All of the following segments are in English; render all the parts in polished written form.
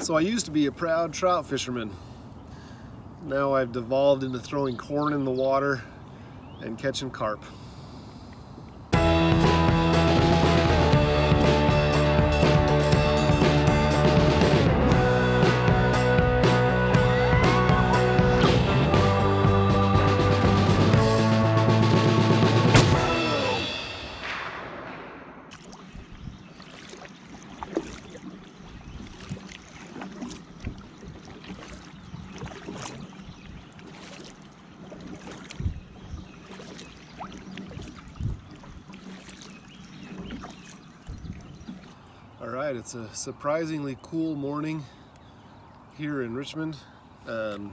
So I used to be a proud trout fisherman. Now I've devolved into throwing corn in the water and catching carp. Alright, it's a surprisingly cool morning here in Richmond. I'm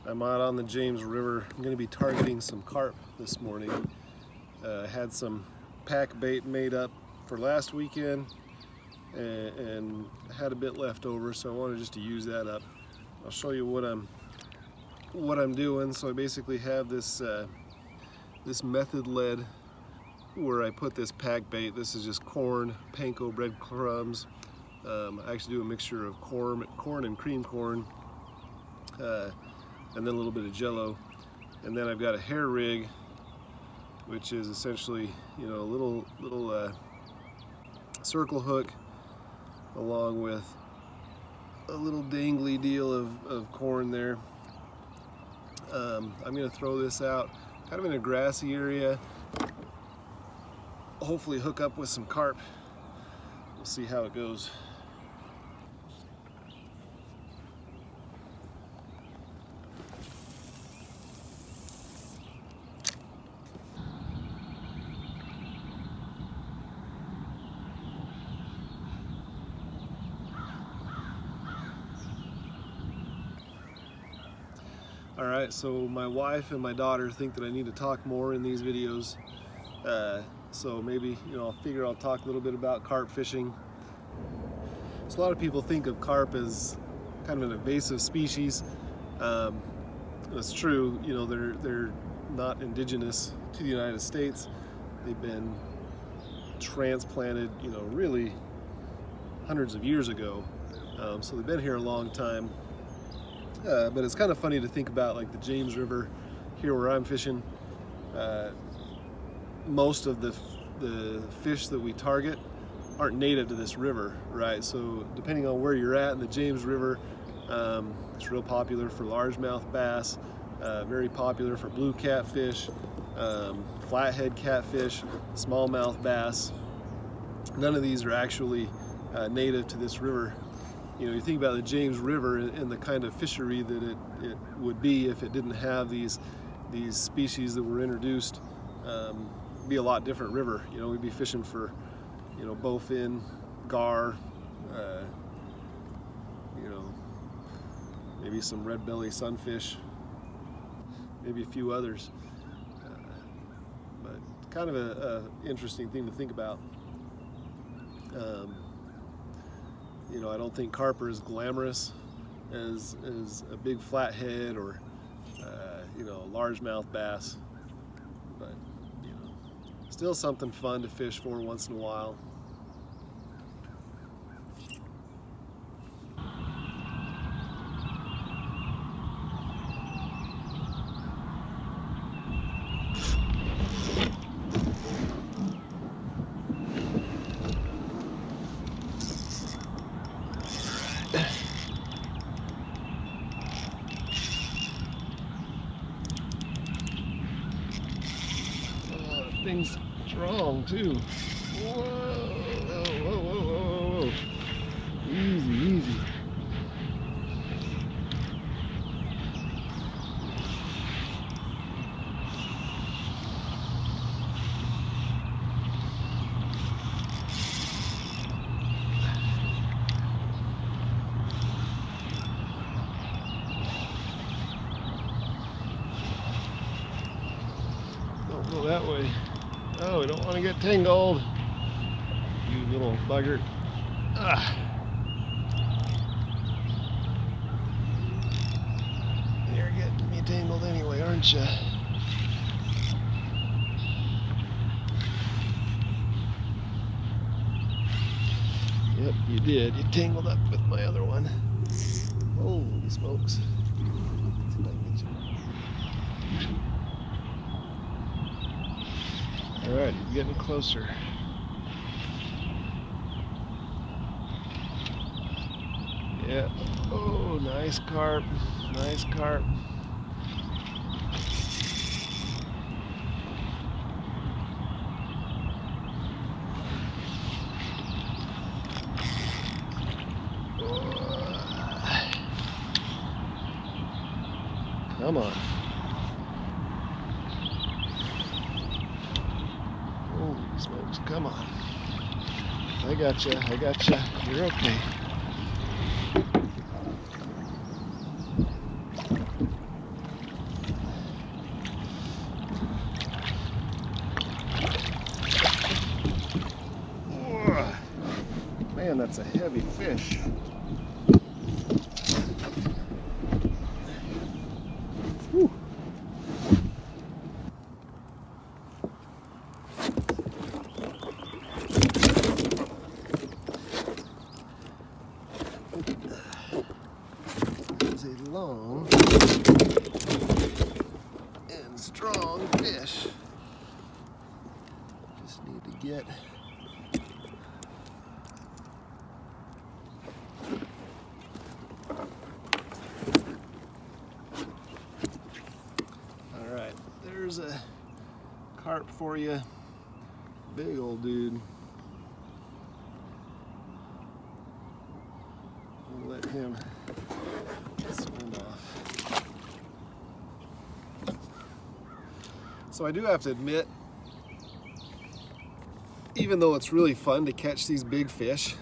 out on the James River. I'm going to be targeting some carp this morning. Had some pack bait made up for last weekend and had a bit left over, so I wanted just to use that up. I'll show you what I'm doing. So I basically have this this method lead where I put this pack bait. This is just corn, panko breadcrumbs. I actually do a mixture of corn and cream corn, and then a little bit of jello. And then I've got a hair rig, which is essentially, you know, a little circle hook along with a little dangly deal of corn there. I'm going to throw this out kind of in a grassy area. Hopefully hook up with some carp. We'll see how it goes. All right, so my wife and my daughter think that I need to talk more in these videos. So maybe, you know, I'll talk a little bit about carp fishing. So a lot of people think of carp as kind of an invasive species. That's true. You know, they're not indigenous to the United States. They've been transplanted, you know, really hundreds of years ago. So they've been here a long time. But it's kind of funny to think about, like the James River here where I'm fishing. Most of the fish that we target aren't native to this river, right? So depending on where you're at in the James River, it's real popular for largemouth bass, very popular for blue catfish, flathead catfish, smallmouth bass. None of these are actually native to this river. You know, you think about the James River and the kind of fishery that it would be if it didn't have these species that were introduced. It'd be a lot different river. You know, we'd be fishing for, you know, bowfin, gar, you know, maybe some red belly sunfish, maybe a few others. But kind of a interesting thing to think about. You know, I don't think carp are as glamorous as a big flathead or you know, a largemouth bass, but you know, still something fun to fish for once in a while. Thing's strong too. Whoa, whoa, whoa, whoa, whoa, whoa. Easy, easy. Don't go that way. Oh, we don't want to get tangled. You little bugger. Ah. You're getting me tangled anyway, aren't you? Yep, you did. You tangled up with my other one. Holy smokes. Let's see if I can get you. Alright, he's getting closer. Yeah. Oh, nice carp. Nice carp. Come on. Holy smokes, come on. I gotcha, I gotcha. You're okay. Man, that's a heavy fish. Whew. It's a long and strong fish. Just need to get there's a carp for you. Big old dude. We'll let him swim off. So I do have to admit, even though it's really fun to catch these big fish,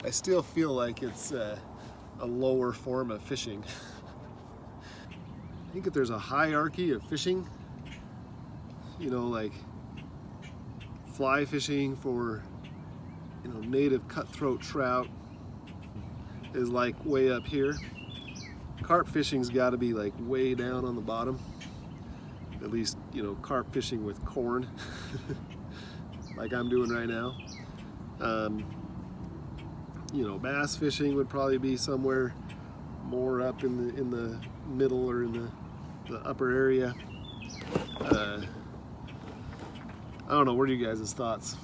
I still feel like it's a lower form of fishing. I think if there's a hierarchy of fishing, you know, like fly fishing for, you know, native cutthroat trout is like way up here. Carp fishing's got to be like way down on the bottom. At least, you know, carp fishing with corn, like I'm doing right now. You know, bass fishing would probably be somewhere more up in the middle or in the upper area. I don't know. What are you guys' thoughts?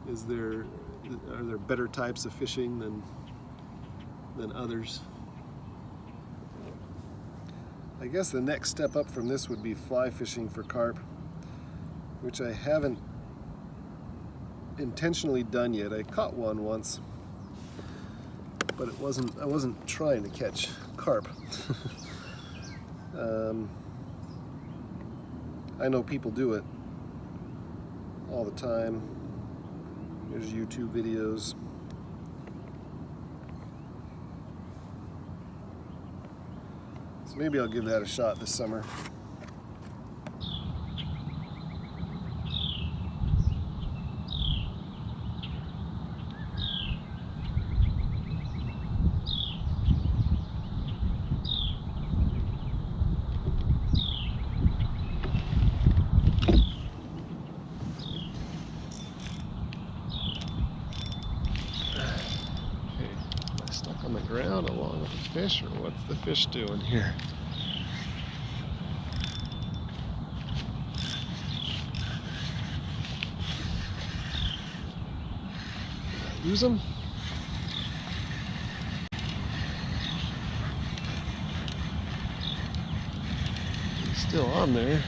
Are there better types of fishing than others? I guess the next step up from this would be fly fishing for carp, which I haven't intentionally done yet. I caught one once, but I wasn't trying to catch carp. I know people do it all the time. There's YouTube videos. So maybe I'll give that a shot this summer. On the ground along with the fish, or what's the fish doing here? Did I lose him? He's still on there.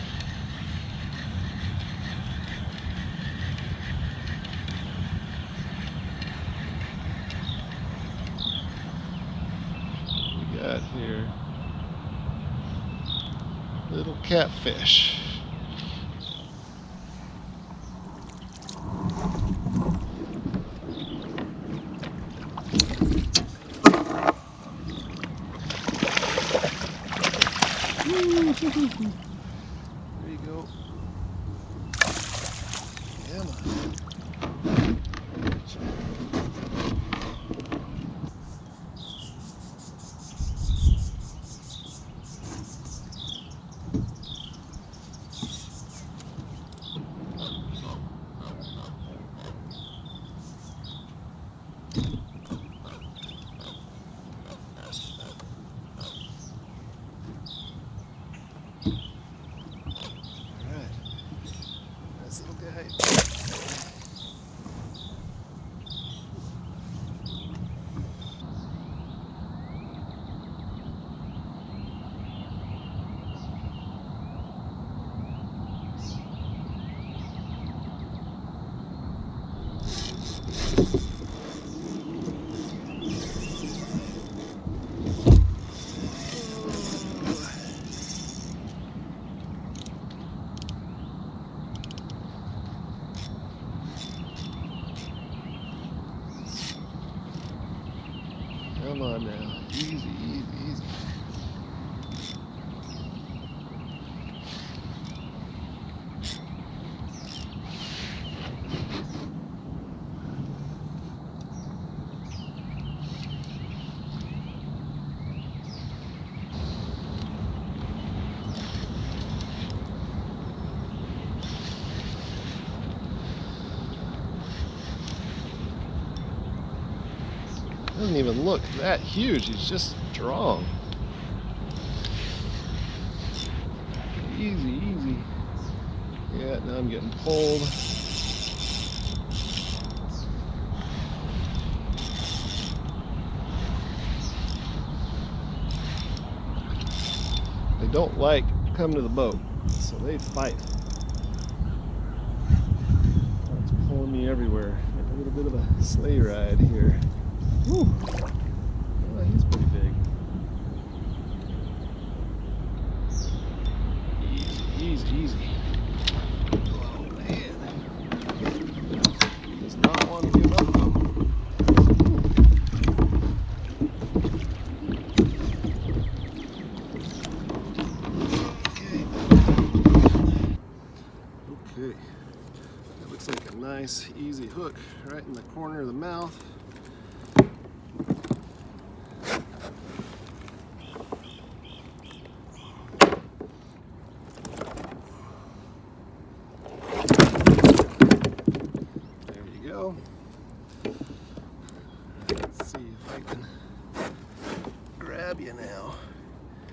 Here, little catfish. There you go. Yeah, man. Come on now. Easy, easy, easy. Doesn't even look that huge, he's just strong. Easy, easy. Yeah, now I'm getting pulled. They don't like coming to the boat, so they fight. It's pulling me everywhere. Like a little bit of a sleigh ride here. Woo! Oh, he's pretty big. Easy, easy, easy. Oh man. Does not want to give up though. Okay. That looks like a nice, easy hook right in the corner of the mouth. Let's see if I can grab you now.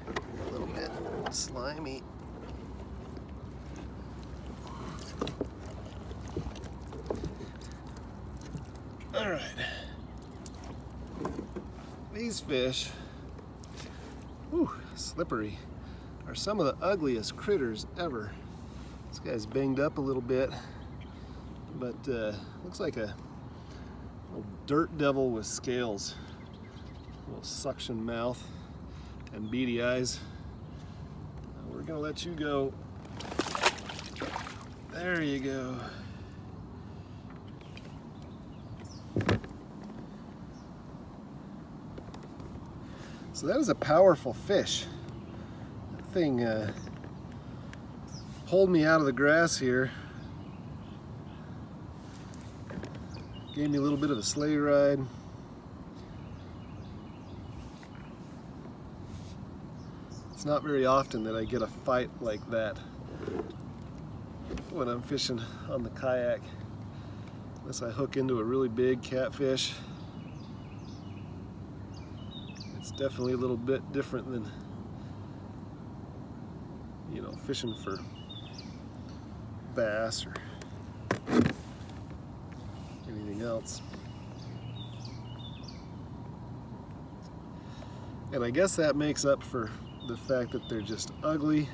A little bit slimy. All right. These fish, whew, slippery, are some of the ugliest critters ever. This guy's banged up a little bit, but looks like a little dirt devil with scales, a little suction mouth and beady eyes. We're gonna let you go. There you go. So that was a powerful fish. That thing pulled me out of the grass here. Gave me a little bit of a sleigh ride. It's not very often that I get a fight like that when I'm fishing on the kayak, unless I hook into a really big catfish. It's definitely a little bit different than, you know, fishing for bass or anything else. And I guess that makes up for the fact that they're just ugly.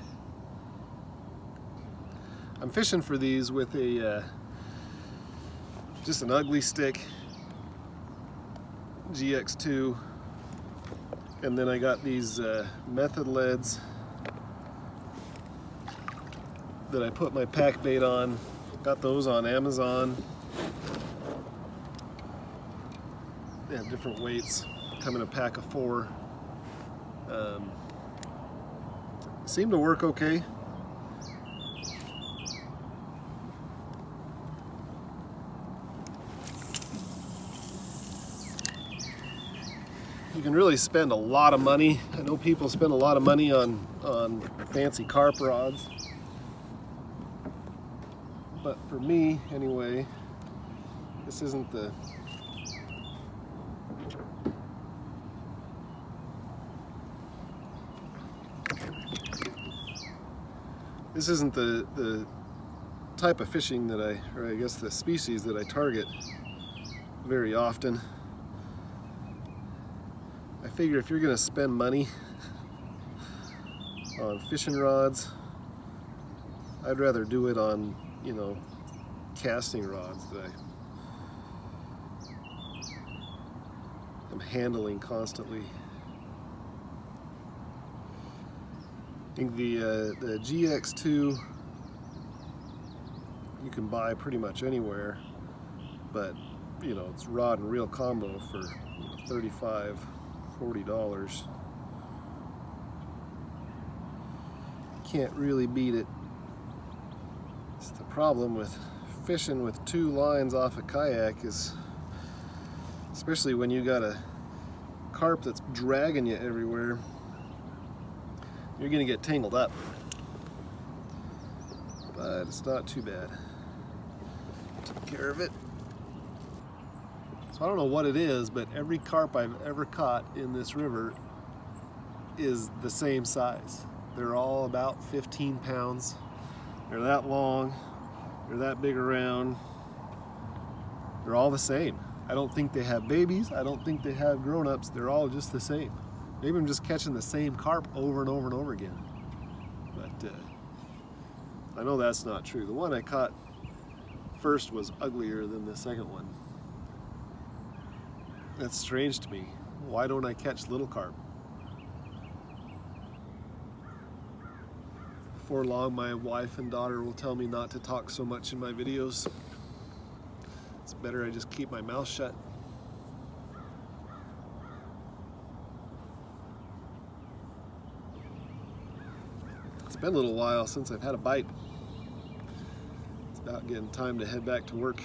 I'm fishing for these with a just an ugly stick, GX2, and then I got these method leads that I put my pack bait on. Got those on Amazon. They have different weights, come in a pack of 4. Seem to work okay. You can really spend a lot of money. I know people spend a lot of money on fancy carp rods. But for me, anyway, this isn't the the type of fishing that or I guess the species that I target very often. I figure if you're going to spend money on fishing rods, I'd rather do it on, you know, casting rods that I'm handling constantly. I think the GX2 you can buy pretty much anywhere, but you know, it's rod and reel combo for $35. $40. Can't really beat it. It's the problem with fishing with 2 lines off a kayak is, especially when you got a carp that's dragging you everywhere, you're gonna get tangled up. But it's not too bad. Took care of it. So I don't know what it is, but every carp I've ever caught in this river is the same size. They're all about 15 pounds. They're that long, they're that big around. They're all the same. I don't think they have babies, I don't think they have grown-ups, they're all just the same. Maybe I'm just catching the same carp over and over and over again. But I know that's not true. The one I caught first was uglier than the second one. That's strange to me. Why don't I catch little carp? Before long, my wife and daughter will tell me not to talk so much in my videos. It's better I just keep my mouth shut. It's been a little while since I've had a bite. It's about getting time to head back to work.